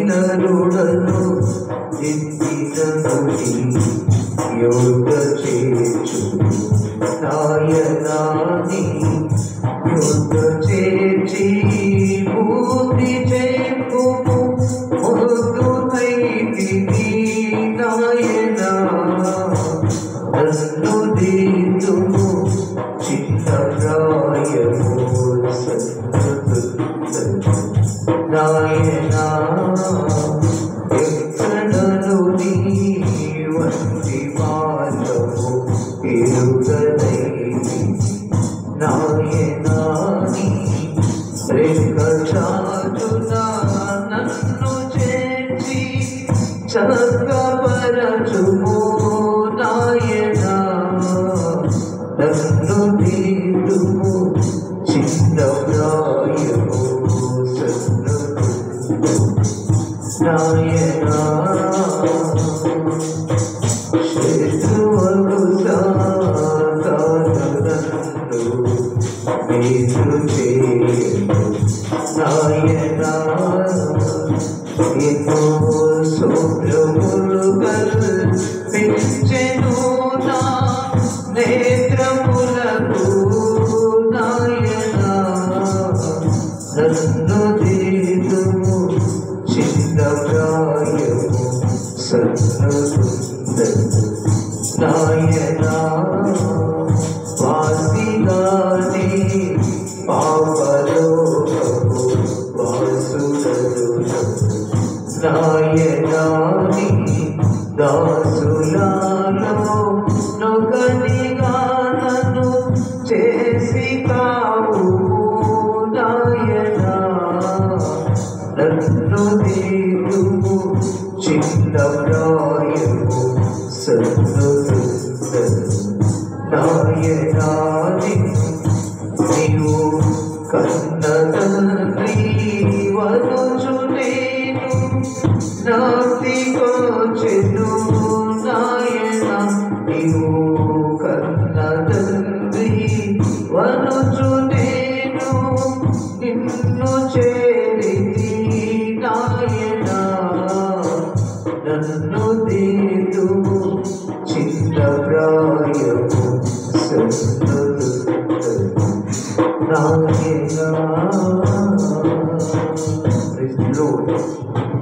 నరుడను ఎత్తిననుడి యోగ చేచు నాయనాని యోగ చేచి బుద్ధి చెప్పుము మృదునైతిని నాయనా నన్ను దీతుము చిన్న ప్రాయము నాయనా ఎక్కడను నీ వంటి మానవు ఎరుగనైతి నాయనా నీ రేఖ చాటున నన్ను చేర్చి చక్కపరచుము నాయనా నన్ను దీతుము చిన్న ప్రాయము నాయనా శత్రువులు సాతానునన్ను మేలు చేయు నాయనా ఎన్నో శోభ్రములు కల్పించెను నా నేత్రములకు నాయనా నన్ను దీతుము చిన్న ప్రాయము సన్నసుందరు నాయనా వాసిగానే పాపలోకము వాసులను నాయనాని దాసులలో నొకనిగా నన్ను చేసి కావు నాయనా నన్ను దీతుము చిన్న ప్రాయము సన్నసుందరు నాయనా నీవు కన్న తండ్రి వనుచు నేను నాటి